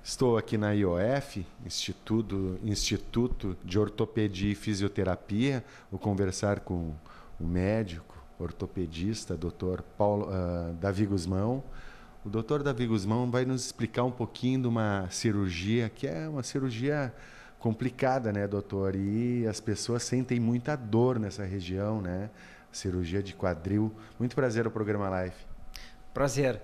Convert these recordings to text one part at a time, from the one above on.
Estou aqui na IOF, Instituto de Ortopedia e Fisioterapia. Vou conversar com o médico ortopedista, Dr. Davi Guzmão. O Dr. Davi Guzmão vai nos explicar um pouquinho de uma cirurgia que é uma cirurgia complicada, né, doutor? E as pessoas sentem muita dor nessa região, né? Cirurgia de quadril. Muito prazer no programa Live. Prazer.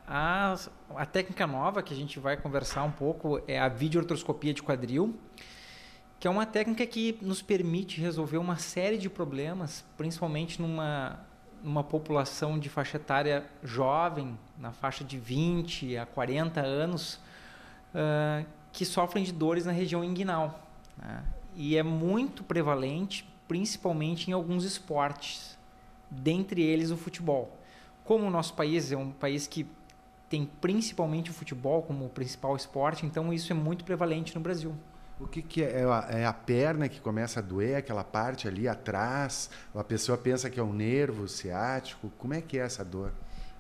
A técnica nova que a gente vai conversar um pouco é a videoartroscopia de quadril, que é uma técnica que nos permite resolver uma série de problemas, principalmente numa população de faixa etária jovem, na faixa de 20 a 40 anos, que sofrem de dores na região inguinal, né? E é muito prevalente, principalmente em alguns esportes, dentre eles o futebol. Como o nosso país é um país que tem principalmente o futebol como o principal esporte, então isso é muito prevalente no Brasil. O que é? É a perna que começa a doer, aquela parte ali atrás? A pessoa pensa que é um nervo ciático? Como é que é essa dor?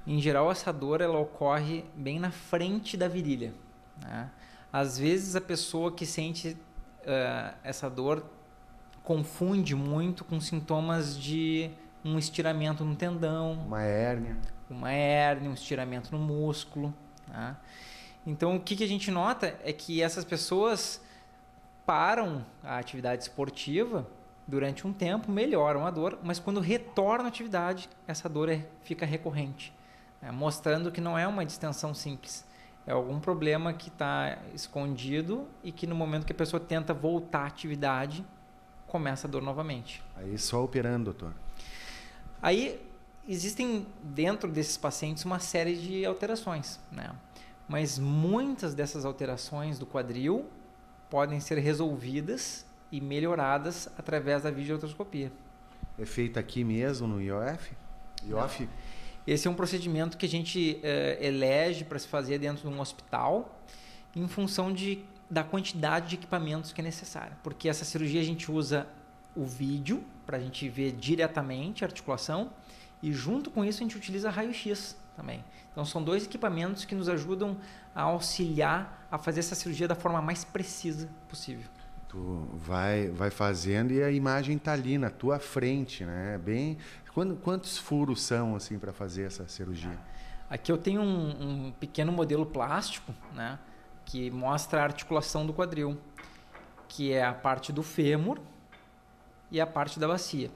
Em geral, essa dor ela ocorre bem na frente da virilha, né? Às vezes a pessoa que sente essa dor confunde muito com sintomas de um estiramento no tendão, uma hérnia, um estiramento no músculo, tá? Então o que a gente nota é que essas pessoas param a atividade esportiva durante um tempo, melhoram a dor, mas quando retornam à atividade, essa dor fica recorrente, né? Mostrando que não é uma distensão simples, é algum problema que está escondido e que no momento que a pessoa tenta voltar à atividade, começa a dor novamente. Aí só operando, doutor. Aí existem dentro desses pacientes uma série de alterações, né? Mas muitas dessas alterações do quadril podem ser resolvidas e melhoradas através da videoartroscopia. É feita aqui mesmo no IOF? IOF? Esse é um procedimento que a gente elege para se fazer dentro de um hospital em função da quantidade de equipamentos que é necessária. Porque essa cirurgia a gente usa o vídeo para a gente ver diretamente a articulação e junto com isso a gente utiliza raio-x também. Então são dois equipamentos que nos ajudam a auxiliar a fazer essa cirurgia da forma mais precisa possível. Tu vai fazendo e a imagem está ali na tua frente, né? Quantos furos são assim para fazer essa cirurgia? Aqui eu tenho um pequeno modelo plástico, né, que mostra a articulação do quadril, que é a parte do fêmur e a parte da bacia.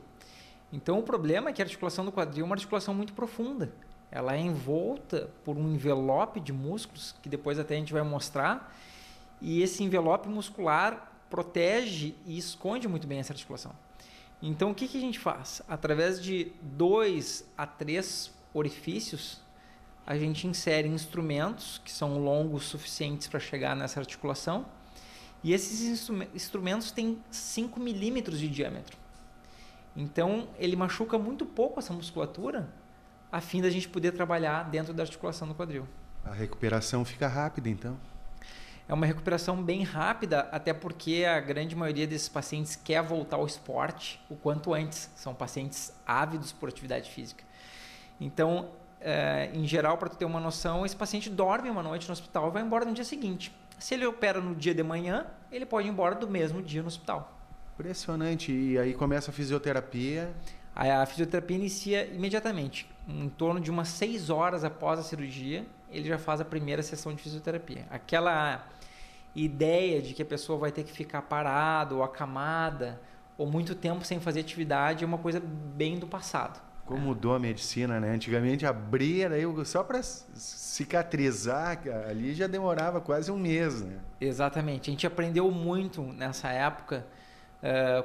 Então o problema é que a articulação do quadril é uma articulação muito profunda. Ela é envolta por um envelope de músculos, que depois até a gente vai mostrar, e esse envelope muscular protege e esconde muito bem essa articulação. Então o que a gente faz? Através de 2 a 3 orifícios, a gente insere instrumentos que são longos suficientes para chegar nessa articulação, e esses instrumentos têm 5 milímetros de diâmetro. Então, ele machuca muito pouco essa musculatura, a fim da gente poder trabalhar dentro da articulação do quadril. A recuperação fica rápida, então? É uma recuperação bem rápida, até porque a grande maioria desses pacientes quer voltar ao esporte o quanto antes. São pacientes ávidos por atividade física. Então, em geral, para tu ter uma noção, esse paciente dorme uma noite no hospital e vai embora no dia seguinte. Se ele opera no dia de manhã, ele pode ir embora do mesmo dia no hospital. Impressionante. E aí começa a fisioterapia? A fisioterapia inicia imediatamente. Em torno de umas 6 horas após a cirurgia, ele já faz a primeira sessão de fisioterapia. Aquela ideia de que a pessoa vai ter que ficar parada ou acamada ou muito tempo sem fazer atividade é uma coisa bem do passado. Como mudou a medicina, né? Antigamente abria, daí só para cicatrizar ali já demorava quase um mês, né? Exatamente. A gente aprendeu muito nessa época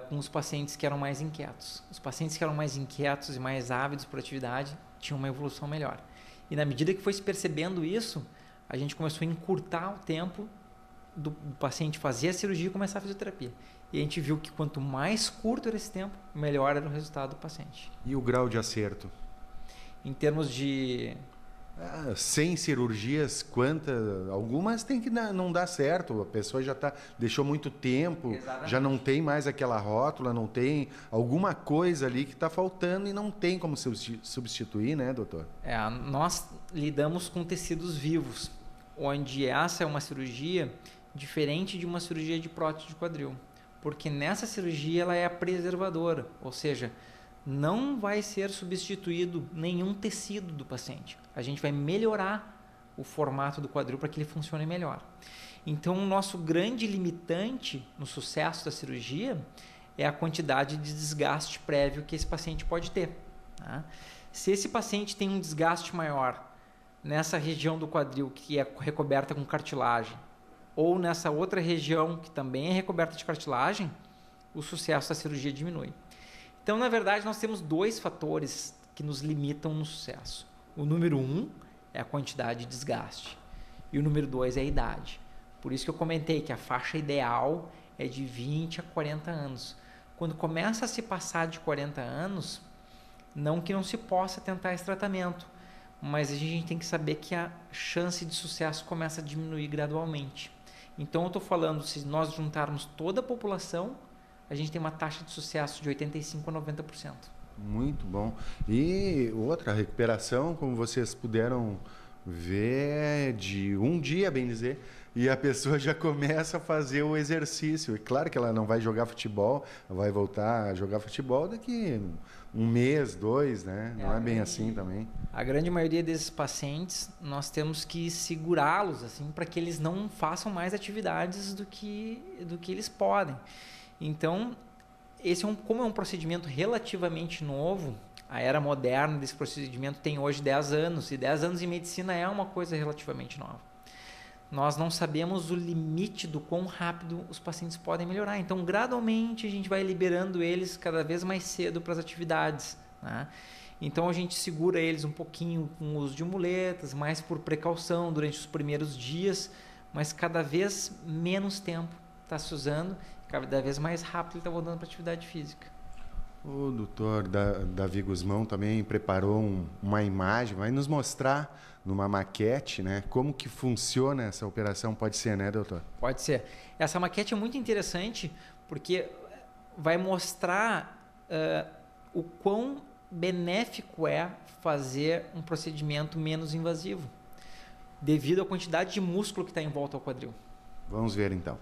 com os pacientes que eram mais inquietos. Os pacientes que eram mais inquietos e mais ávidos por atividade tinham uma evolução melhor. E na medida que foi se percebendo isso, a gente começou a encurtar o tempo do paciente fazer a cirurgia e começar a fisioterapia. E a gente viu que quanto mais curto era esse tempo, melhor era o resultado do paciente. E o grau de acerto? Em termos de... 100 cirurgias, quantas? Algumas tem que não dar certo, a pessoa já deixou muito tempo. Exatamente. Já não tem mais aquela rótula, não tem alguma coisa ali que está faltando e não tem como substituir, né, doutor? Nós lidamos com tecidos vivos. onde essa é uma cirurgia diferente de uma cirurgia de prótese de quadril, porque nessa cirurgia ela é a preservadora, ou seja, não vai ser substituído nenhum tecido do paciente. A gente vai melhorar o formato do quadril para que ele funcione melhor. Então, o nosso grande limitante no sucesso da cirurgia é a quantidade de desgaste prévio que esse paciente pode ter. Tá? Se esse paciente tem um desgaste maior nessa região do quadril que é recoberta com cartilagem, ou nessa outra região que também é recoberta de cartilagem, o sucesso da cirurgia diminui. Então, na verdade, nós temos dois fatores que nos limitam no sucesso. O número 1 é a quantidade de desgaste e o número 2 é a idade. Por isso que eu comentei que a faixa ideal é de 20 a 40 anos. Quando começa a se passar de 40 anos, não que não se possa tentar esse tratamento, mas a gente tem que saber que a chance de sucesso começa a diminuir gradualmente. Então, eu estou falando, se nós juntarmos toda a população, a gente tem uma taxa de sucesso de 85% a 90%. Muito bom. E outra recuperação, como vocês puderam ver, de um dia, bem dizer, e a pessoa já começa a fazer o exercício. É claro que ela não vai jogar futebol, vai voltar a jogar futebol daqui um mês, 2, né? Não é bem assim também. A grande maioria desses pacientes, nós temos que segurá-los assim, para que eles não façam mais atividades do que eles podem. Então, como é um procedimento relativamente novo, a era moderna desse procedimento tem hoje 10 anos, e 10 anos em medicina é uma coisa relativamente nova. Nós não sabemos o limite do quão rápido os pacientes podem melhorar. Então, gradualmente, a gente vai liberando eles cada vez mais cedo para as atividades, né? Então, a gente segura eles um pouquinho com o uso de muletas, mais por precaução durante os primeiros dias, mas cada vez menos tempo está se usando, cada vez mais rápido ele está voltando para a atividade física. O doutor Davi Guzmão também preparou uma imagem, vai nos mostrar numa maquete, né, como que funciona essa operação, pode ser, né, doutor? Pode ser. Essa maquete é muito interessante porque vai mostrar o quão benéfico é fazer um procedimento menos invasivo, devido à quantidade de músculo que está em volta ao quadril. Vamos ver então.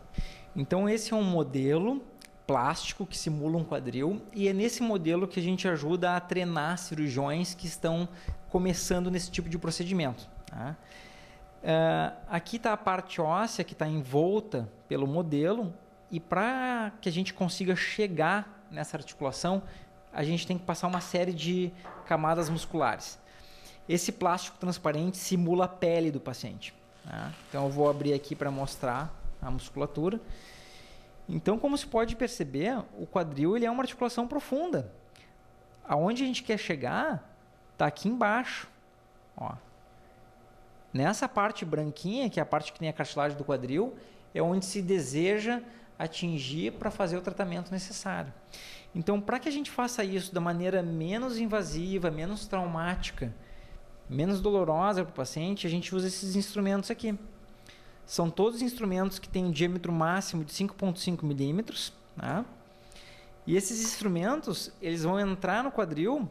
Então, esse é um modelo plástico que simula um quadril, e é nesse modelo que a gente ajuda a treinar cirurgiões que estão começando nesse tipo de procedimento. Tá? Aqui está a parte óssea que está envolta pelo modelo, e para que a gente consiga chegar nessa articulação, a gente tem que passar uma série de camadas musculares. Esse plástico transparente simula a pele do paciente. Tá? Então, eu vou abrir aqui para mostrar a musculatura. Então, como se pode perceber, o quadril ele é uma articulação profunda. Aonde a gente quer chegar está aqui embaixo. Ó. Nessa parte branquinha, que é a parte que tem a cartilagem do quadril, é onde se deseja atingir para fazer o tratamento necessário. Então, para que a gente faça isso da maneira menos invasiva, menos traumática, menos dolorosa para o paciente, a gente usa esses instrumentos aqui. São todos instrumentos que têm um diâmetro máximo de 5,5 milímetros. Tá? E esses instrumentos eles vão entrar no quadril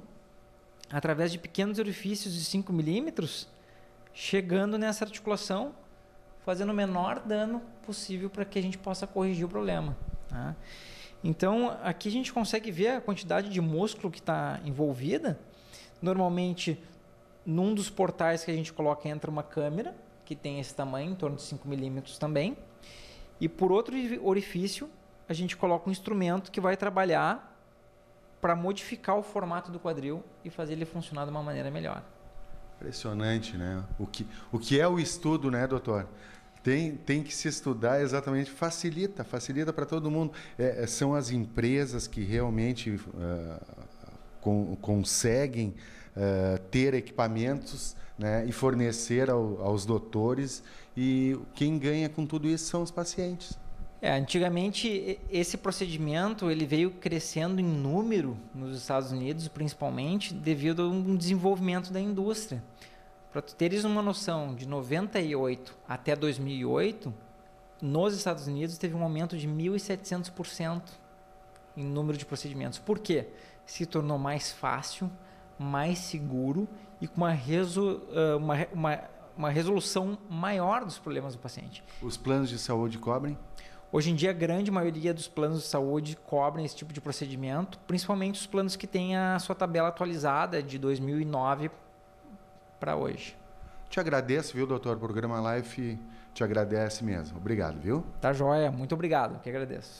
através de pequenos orifícios de 5 milímetros, chegando nessa articulação, fazendo o menor dano possível para que a gente possa corrigir o problema. Tá? Então, aqui a gente consegue ver a quantidade de músculo que está envolvida. Normalmente, num dos portais que a gente coloca, entra uma câmera, que tem esse tamanho, em torno de 5 milímetros também. E por outro orifício, a gente coloca um instrumento que vai trabalhar para modificar o formato do quadril e fazer ele funcionar de uma maneira melhor. Impressionante, né? O que é o estudo, né, doutor? Tem que se estudar exatamente, facilita para todo mundo. São as empresas que realmente conseguem ter equipamentos, né, e fornecer aos doutores, e quem ganha com tudo isso são os pacientes. Antigamente, esse procedimento ele veio crescendo em número nos Estados Unidos, principalmente devido a um desenvolvimento da indústria. Para tu teres uma noção, de 98 até 2008, nos Estados Unidos teve um aumento de 1.700% em número de procedimentos. Por quê? Se tornou mais fácil, mais seguro e com uma resolução maior dos problemas do paciente. Os planos de saúde cobrem? Hoje em dia, a grande maioria dos planos de saúde cobrem esse tipo de procedimento, principalmente os planos que têm a sua tabela atualizada de 2009 para hoje. Te agradeço, viu, doutor? O programa Life te agradece mesmo. Obrigado, viu? Tá joia, muito obrigado, que agradeço.